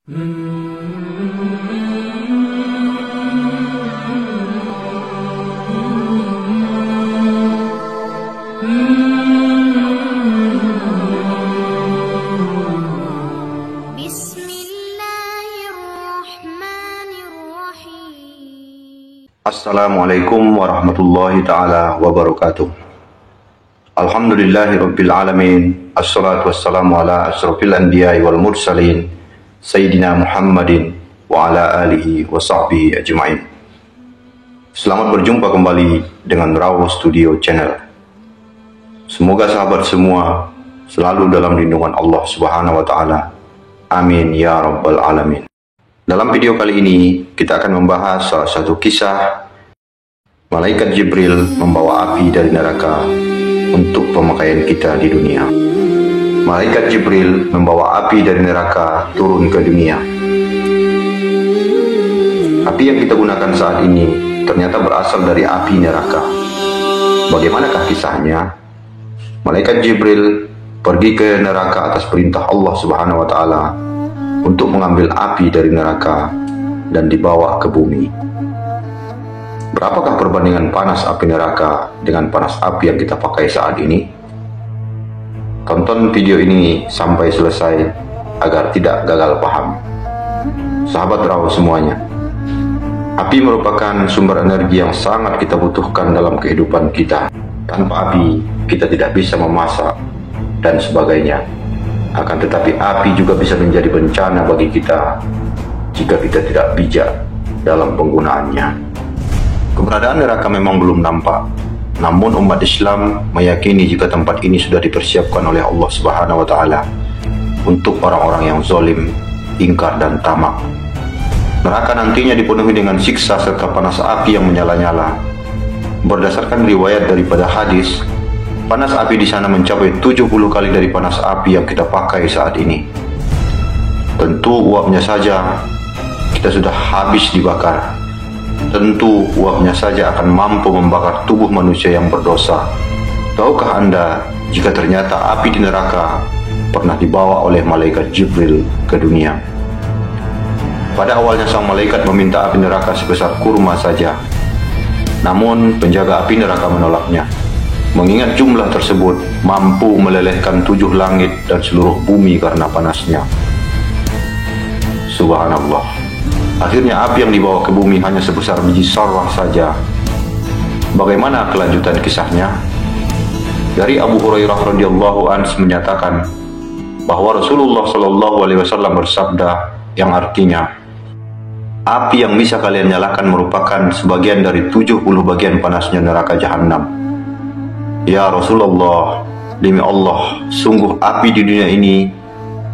Assalamualaikum warahmatullahi ta'ala wabarakatuh. Alhamdulillahi rabbil alamin. Assalatu wassalamu ala asrafil anbiya'i wal mursalin Sayyidina Muhammadin wa ala alihi wa sahbihi ajma'in. Selamat berjumpa kembali dengan Rawo Studio Channel. Semoga sahabat semua selalu dalam lindungan Allah Subhanahu wa ta'ala. Amin ya rabbal alamin. Dalam video kali ini kita akan membahas salah satu kisah Malaikat Jibril membawa api dari neraka untuk pemakaian kita di dunia. Malaikat Jibril membawa api dari neraka turun ke dunia. Api yang kita gunakan saat ini ternyata berasal dari api neraka. Bagaimanakah kisahnya? Malaikat Jibril pergi ke neraka atas perintah Allah Subhanahu wa ta'ala untuk mengambil api dari neraka dan dibawa ke bumi. Berapakah perbandingan panas api neraka dengan panas api yang kita pakai saat ini? Tonton video ini sampai selesai agar tidak gagal paham. Sahabat Rawo semuanya, api merupakan sumber energi yang sangat kita butuhkan dalam kehidupan kita. Tanpa api, kita tidak bisa memasak dan sebagainya. Akan tetapi api juga bisa menjadi bencana bagi kita jika kita tidak bijak dalam penggunaannya. Keberadaan neraka memang belum nampak, namun umat Islam meyakini jika tempat ini sudah dipersiapkan oleh Allah Subhanahu wa ta'ala untuk orang-orang yang zalim, ingkar dan tamak. Neraka nantinya dipenuhi dengan siksa serta panas api yang menyala-nyala. Berdasarkan riwayat daripada hadis, panas api di sana mencapai 70 kali dari panas api yang kita pakai saat ini. Tentu uapnya saja kita sudah habis dibakar. Tentu uapnya saja akan mampu membakar tubuh manusia yang berdosa. Tahukah Anda jika ternyata api di neraka pernah dibawa oleh malaikat Jibril ke dunia? Pada awalnya sang malaikat meminta api neraka sebesar kurma saja. Namun penjaga api neraka menolaknya, mengingat jumlah tersebut mampu melelehkan 7 langit dan seluruh bumi karena panasnya. Subhanallah. Akhirnya api yang dibawa ke bumi hanya sebesar biji sarwah saja. Bagaimana kelanjutan kisahnya? Dari Abu Hurairah radhiyallahu anhu menyatakan bahwa Rasulullah shallallahu alaihi wasallam bersabda yang artinya, api yang bisa kalian nyalakan merupakan sebagian dari 70 bagian panasnya neraka jahanam. Ya Rasulullah, demi Allah, sungguh api di dunia ini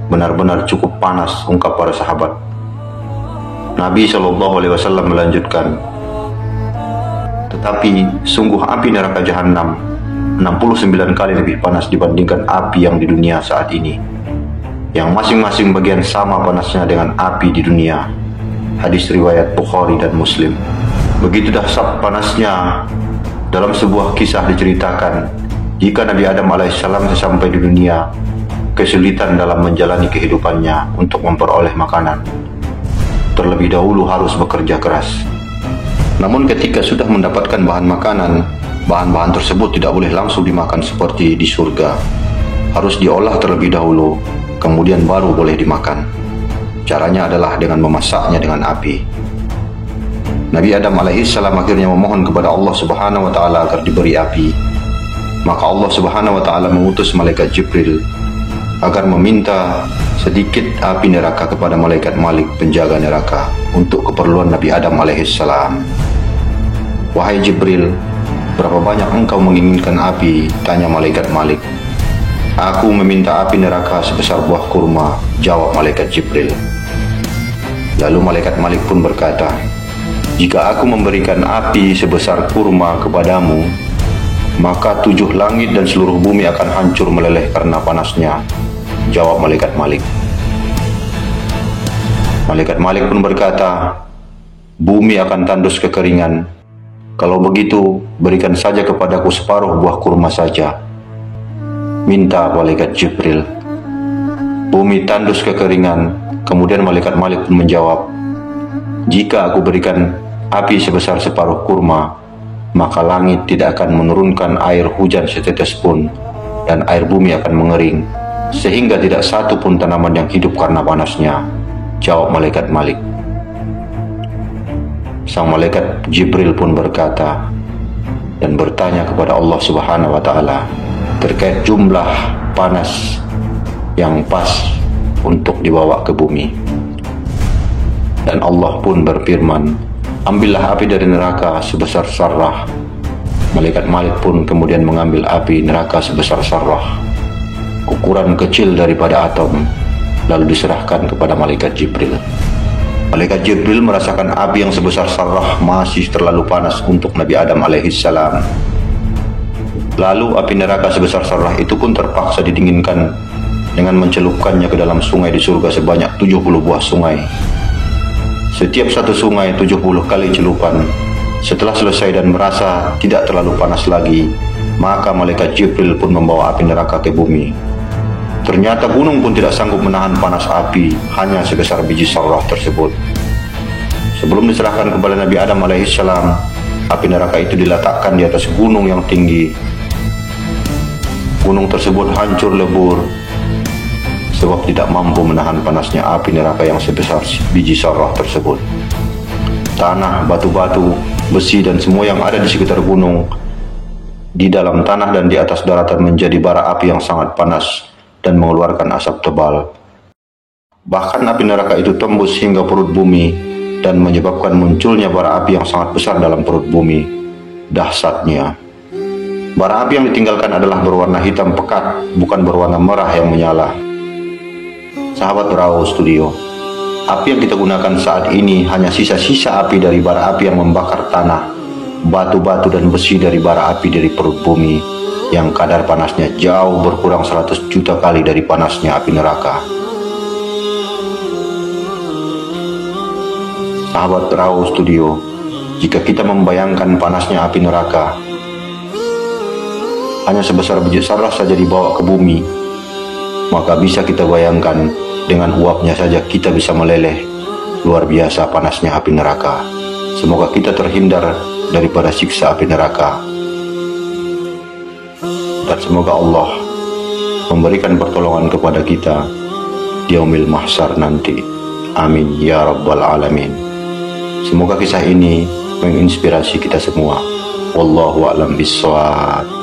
benar-benar cukup panas, ungkap para sahabat. Nabi Shallallahu Alaihi Wasallam melanjutkan, tetapi sungguh api neraka jahanam 69 kali lebih panas dibandingkan api yang di dunia saat ini, yang masing-masing bagian sama panasnya dengan api di dunia. Hadis riwayat Bukhari dan Muslim. Begitu dahsyat panasnya. Dalam sebuah kisah diceritakan, jika Nabi Adam alaihissalam sesampai di dunia, kesulitan dalam menjalani kehidupannya untuk memperoleh makanan. Terlebih dahulu harus bekerja keras. Namun ketika sudah mendapatkan bahan makanan, bahan-bahan tersebut tidak boleh langsung dimakan seperti di surga. Harus diolah terlebih dahulu, kemudian baru boleh dimakan. Caranya adalah dengan memasaknya dengan api. Nabi Adam alaihissalam akhirnya memohon kepada Allah Subhanahu wa ta'ala agar diberi api. Maka Allah Subhanahu wa ta'ala mengutus malaikat Jibril agar meminta sedikit api neraka kepada malaikat Malik, penjaga neraka, untuk keperluan Nabi Adam alaihissalam. Wahai Jibril, berapa banyak engkau menginginkan api? Tanya malaikat Malik. Aku meminta api neraka sebesar buah kurma, jawab malaikat Jibril. Lalu malaikat Malik pun berkata, jika aku memberikan api sebesar kurma kepadamu, maka 7 langit dan seluruh bumi akan hancur meleleh karena panasnya, jawab malaikat Malik. Malaikat Malik pun berkata, bumi akan tandus kekeringan. Kalau begitu, berikan saja kepadaku separuh buah kurma saja, minta malaikat Jibril. Bumi tandus kekeringan, Kemudian malaikat Malik pun menjawab, "Jika aku berikan api sebesar separuh kurma, maka langit tidak akan menurunkan air hujan setetes pun, dan air bumi akan mengering, sehingga tidak satu pun tanaman yang hidup karena panasnya." Jawab malaikat Malik. Sang malaikat Jibril pun berkata dan bertanya kepada Allah Subhanahu wa Ta'ala terkait jumlah panas yang pas untuk dibawa ke bumi. Dan Allah pun berfirman, "Ambillah api dari neraka sebesar sarrah." Malaikat Malik pun kemudian mengambil api neraka sebesar sarrah, ukuran kecil daripada atom, lalu diserahkan kepada malaikat Jibril. Malaikat Jibril merasakan api yang sebesar sarrah masih terlalu panas untuk Nabi Adam alaihissalam. Lalu api neraka sebesar sarrah itu pun terpaksa didinginkan dengan mencelupkannya ke dalam sungai di surga sebanyak 70 buah sungai. Setiap satu sungai 70 kali celupan. Setelah selesai dan merasa tidak terlalu panas lagi, maka malaikat Jibril pun membawa api neraka ke bumi. Ternyata gunung pun tidak sanggup menahan panas api hanya sebesar biji sarrah tersebut. Sebelum diserahkan kepada Nabi Adam alaihissalam, api neraka itu diletakkan di atas gunung yang tinggi. Gunung tersebut hancur lebur sebab tidak mampu menahan panasnya api neraka yang sebesar biji sarrah tersebut. Tanah, batu-batu, besi, dan semua yang ada di sekitar gunung, di dalam tanah dan di atas daratan menjadi bara api yang sangat panas dan mengeluarkan asap tebal. Bahkan api neraka itu tembus hingga perut bumi dan menyebabkan munculnya bara api yang sangat besar dalam perut bumi. Dahsyatnya, bara api yang ditinggalkan adalah berwarna hitam pekat, bukan berwarna merah yang menyala. Sahabat Raw Studio, api yang kita gunakan saat ini hanya sisa-sisa api dari bara api yang membakar tanah, batu-batu dan besi dari bara api dari perut bumi, yang kadar panasnya jauh berkurang 100 juta kali dari panasnya api neraka. Sahabat Raw Studio, jika kita membayangkan panasnya api neraka hanya sebesar biji sarrah saja dibawa ke bumi, maka bisa kita bayangkan dengan uapnya saja kita bisa meleleh. Luar biasa panasnya api neraka. Semoga kita terhindar daripada siksa api neraka. Dan semoga Allah memberikan pertolongan kepada kita di yaumil mahsyar nanti. Amin ya rabbal alamin. Semoga kisah ini menginspirasi kita semua. Wallahu a'lam bishawab.